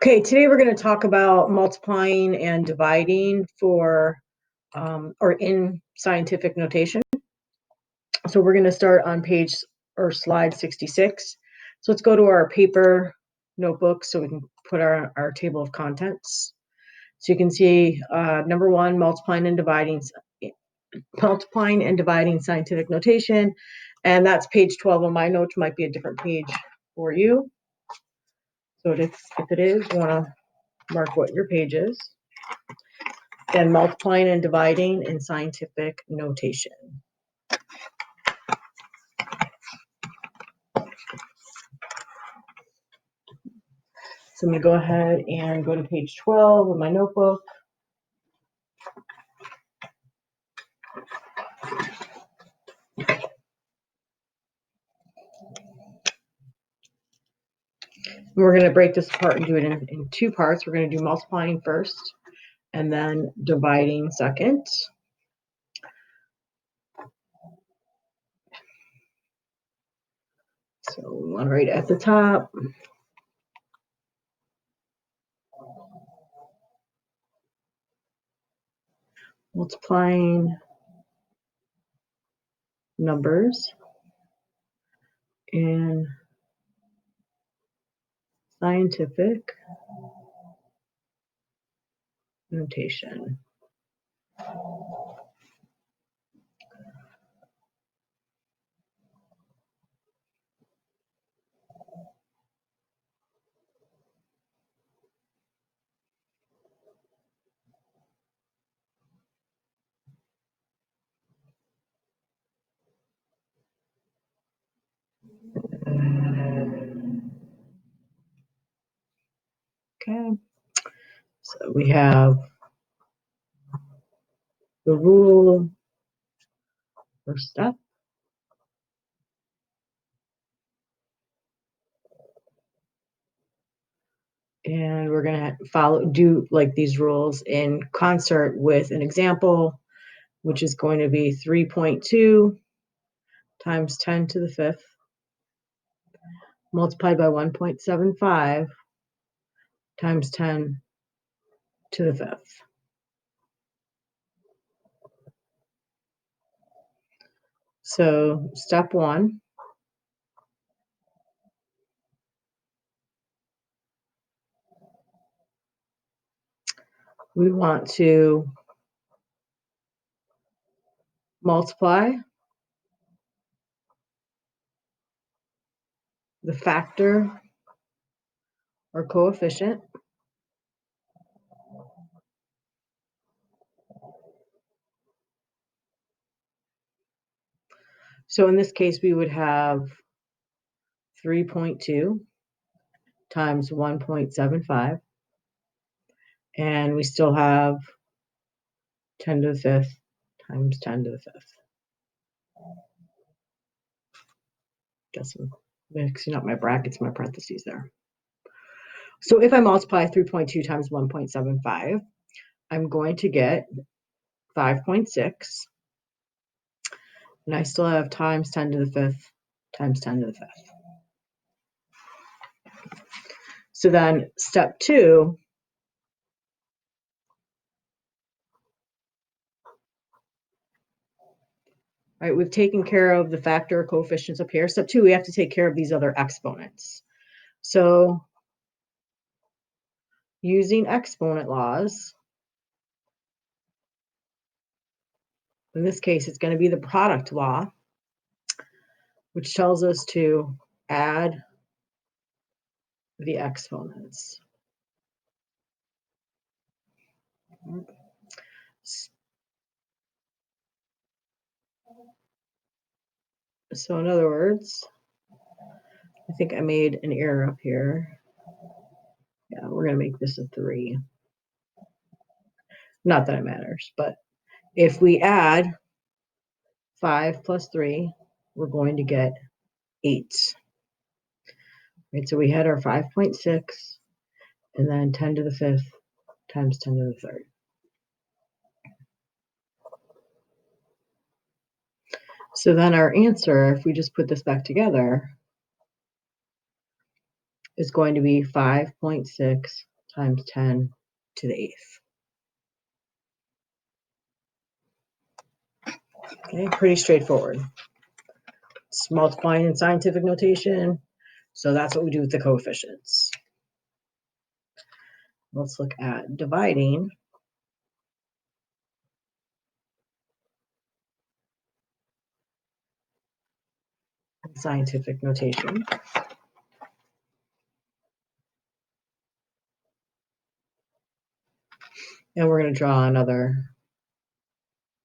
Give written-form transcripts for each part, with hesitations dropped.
Okay, today we're going to talk about multiplying and dividing for or in scientific notation. So we're going to start on page or slide 66. So let's go to our paper notebook so we can put our table of contents. So you can see number one, multiplying and dividing scientific notation. And that's page 12 on my notes, might be a different page for you. So if it is, you want to mark what your page is. Then multiplying and dividing in scientific notation. So I'm going to go ahead and go to page 12 of my notebook. We're going to break this apart and do it in two parts. We're going to do multiplying first and then dividing second. So we want to write at the top. Multiplying numbers in scientific notation. Okay, so we have the rule or step. And we're going to do like these rules in concert with an example, which is going to be 3.2 times 10 to the fifth multiplied by 1.75 times 10 to the fifth. So step one, we want to multiply the factor or coefficient so in this case we would have 3.2 times 1.75 and we still have 10 to the fifth times 10 to the fifth. Guess I'm mixing up my brackets, my parentheses there. So if I multiply 3.2 times 1.75, I'm going to get 5.6. And I still have times 10 to the fifth times 10 to the fifth. So then step two, right, we've taken care of the factor coefficients up here. Step two, we have to take care of these other exponents. So using exponent laws, in this case, it's going to be the product law, which tells us to add the exponents. So in other words, I think I made an error up here. Yeah, we're going to make this a 3. Not that it matters, but if we add 5 plus 3, we're going to get 8. Right, so we had our 5.6 and then 10 to the fifth times 10 to the third. So then our answer, if we just put this back together, is going to be 5.6 times 10 to the 8th. Okay, pretty straightforward. It's multiplying in scientific notation, so that's what we do with the coefficients. Let's look at dividing. In scientific notation. And we're going to draw another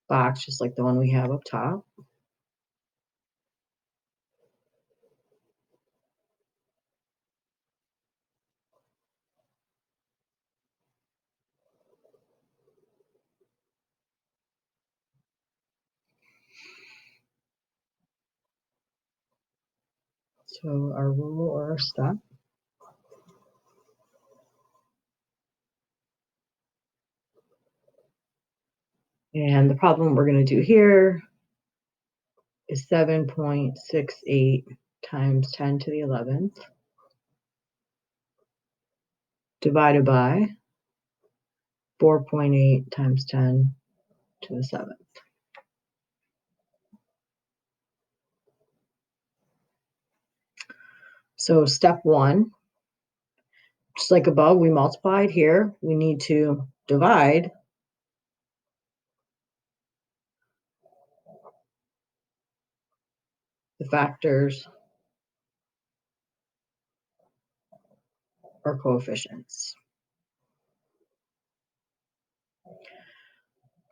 box just like the one we have up top. So our rule or our step. And the problem we're going to do here is 7.68 times 10 to the 11th divided by 4.8 times 10 to the 7th. So step 1, just like above, we multiplied. Here we need to divide the factors or coefficients.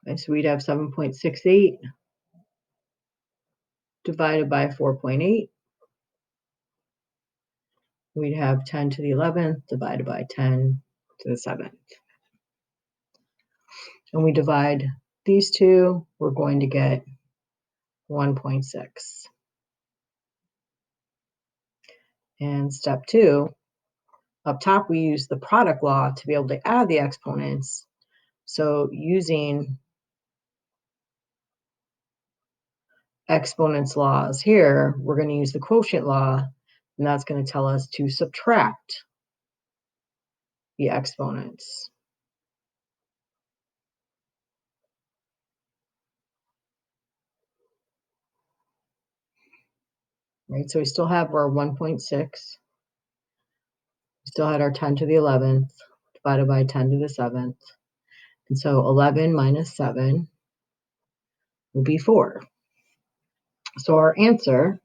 Okay, so we'd have 7.68 divided by 4.8. We'd have 10 to the 11th divided by 10 to the 7th. And we divide these two, we're going to get 1.6. And step 2, up top we use the product law to be able to add the exponents. So using exponents laws here, we're going to use the quotient law, and that's going to tell us to subtract the exponents. Right, so we still have our 1.6. We still had our 10 to the 11th divided by 10 to the 7th. And so 11 minus 7 will be 4. So our answer,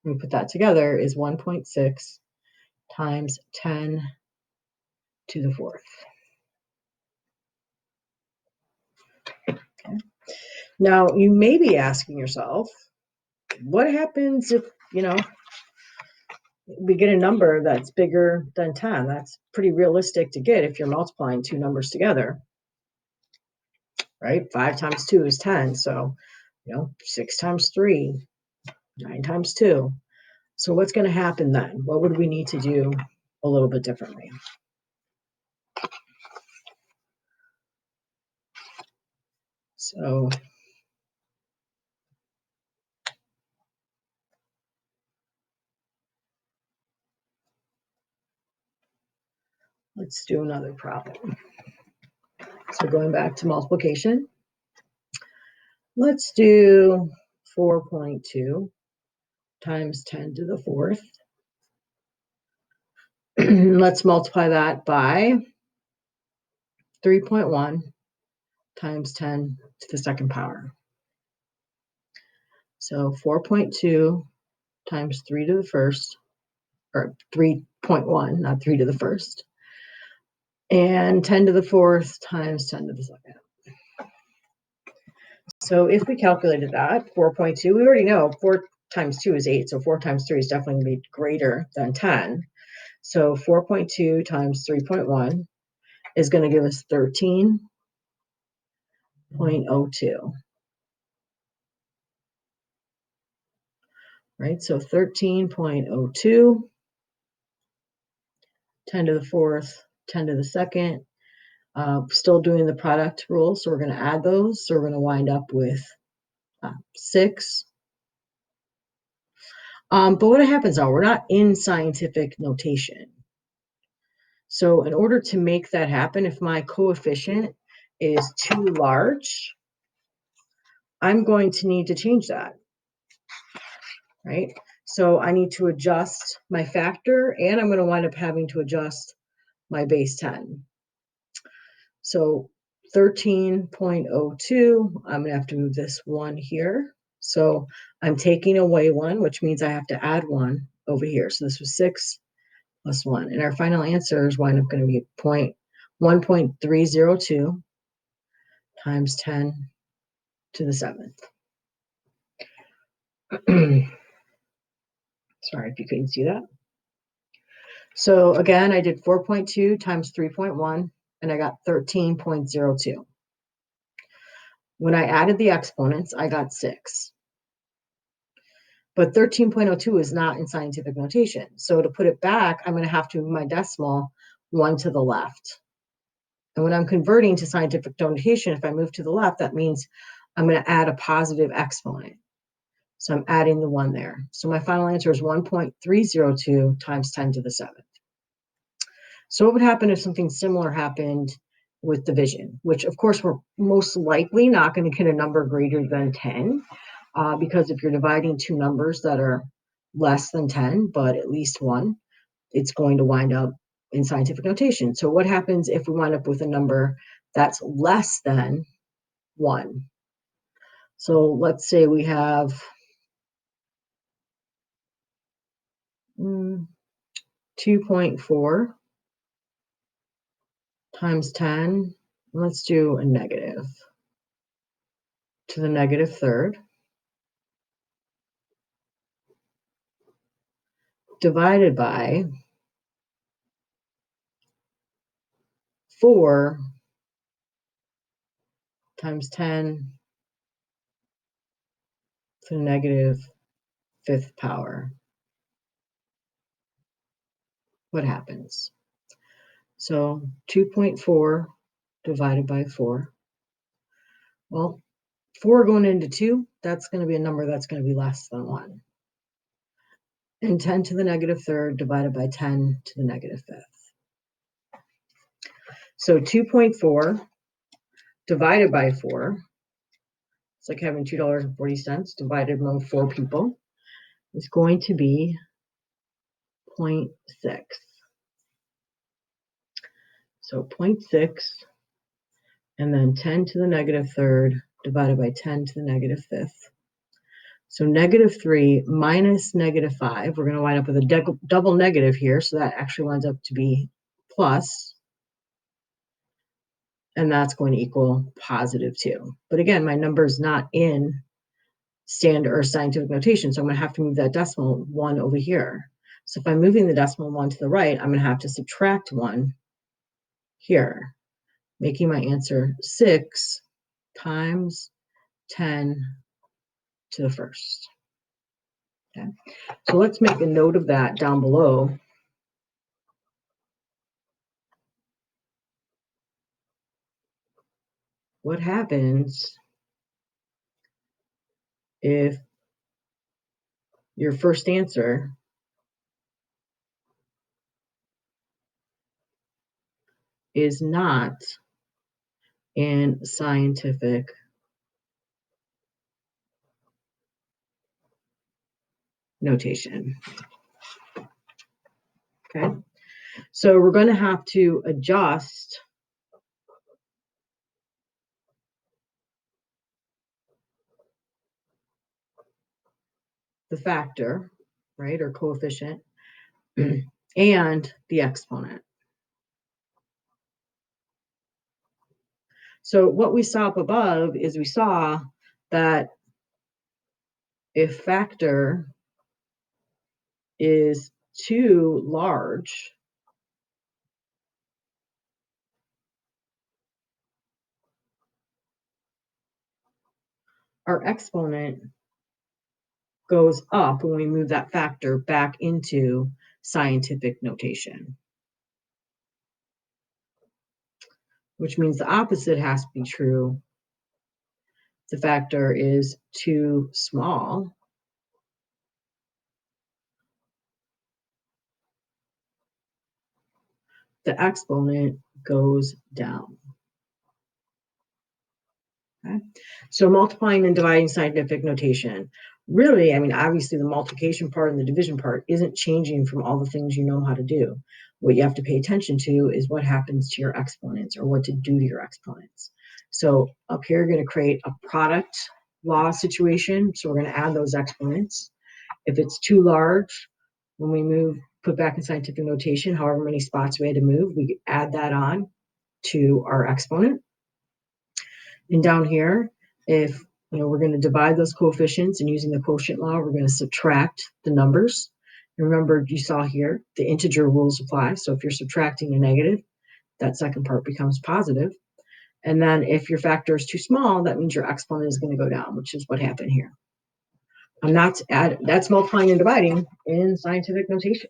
when we put that together, is 1.6 times 10 to the 4th. Okay. Now, you may be asking yourself, what happens if, we get a number that's bigger than 10? That's pretty realistic to get if you're multiplying two numbers together, right? 5 times 2 is 10. So, 6 times 3, 9 times 2. So what's going to happen then? What would we need to do a little bit differently? So let's do another problem. So going back to multiplication, let's do 4.2 times 10 to the 4th. Let's multiply that by 3.1 times 10 to the 2nd power. So 4.2 times 3 to the 1st, or 3.1, not 3 to the 1st, and 10 to the 4th times 10 to the 2nd. So if we calculated that, 4.2, we already know 4 times 2 is 8, so 4 times 3 is definitely going to be greater than 10. So 4.2 times 3.1 is going to give us 13.02. Right, so 13.02, 10 to the 4th, 10 to the 2nd. Still doing the product rule, so we're going to add those. So we're going to wind up with 6. But what happens now, we're not in scientific notation. So in order to make that happen, if my coefficient is too large, I'm going to need to change that, right? So I need to adjust my factor, and I'm going to wind up having to adjust my base 10. So 13.02, I'm going to have to move this 1 here. So I'm taking away 1, which means I have to add 1 over here. So this was 6 plus 1. And our final answer is wind up going to be 1.302 times 10 to the 7th. Sorry if you couldn't see that. So again, I did 4.2 times 3.1, and I got 13.02. When I added the exponents, I got 6. But 13.02 is not in scientific notation. So to put it back, I'm going to have to move my decimal 1 to the left. And when I'm converting to scientific notation, if I move to the left, that means I'm going to add a positive exponent. So I'm adding the 1 there. So my final answer is 1.302 times 10 to the 7th. So what would happen if something similar happened with division, which of course we're most likely not going to get a number greater than 10, because if you're dividing two numbers that are less than 10, but at least 1, it's going to wind up in scientific notation. So what happens if we wind up with a number that's less than 1? So let's say we have 2.4 times 10. Let's do a negative to the negative third, divided by 4 times 10 to the negative 5th power. What happens? So 2.4 divided by 4. Well, 4 going into 2, that's going to be a number that's going to be less than 1. And 10 to the negative third divided by 10 to the negative 5th. So 2.4 divided by 4, it's like having $2.40 divided among 4 people, is going to be 0.6. So 0.6, and then 10 to the negative third divided by 10 to the negative 5th. So negative 3 minus negative 5, we're going to wind up with a double negative here, so that actually winds up to be plus, and that's going to equal positive 2. But again, my number is not in standard or scientific notation, so I'm going to have to move that decimal 1 over here. So if I'm moving the decimal 1 to the right, I'm going to have to subtract 1 here, making my answer 6 times 10 to the first. Okay, so let's make a note of that down below. What happens if your first answer is not in scientific notation? Okay, so we're going to have to adjust the factor, right, or coefficient, and the exponent. So what we saw up above is we saw that if factor is too large, our exponent goes up when we move that factor back into scientific notation, which means the opposite has to be true. The factor is too small, the exponent goes down. Okay. So multiplying and dividing scientific notation. Really, I mean, obviously the multiplication part and the division part isn't changing from all the things you know how to do. What you have to pay attention to is what happens to your exponents or what to do to your exponents. So up here, you're going to create a product law situation. So we're going to add those exponents. If it's too large, when we move, put back in scientific notation, however many spots we had to move, we add that on to our exponent. And down here, if we're going to divide those coefficients, and using the quotient law, we're going to subtract the numbers. And remember, you saw here, the integer rules apply. So if you're subtracting a negative, that second part becomes positive. And then if your factor is too small, that means your exponent is going to go down, which is what happened here. That's multiplying and dividing in scientific notation.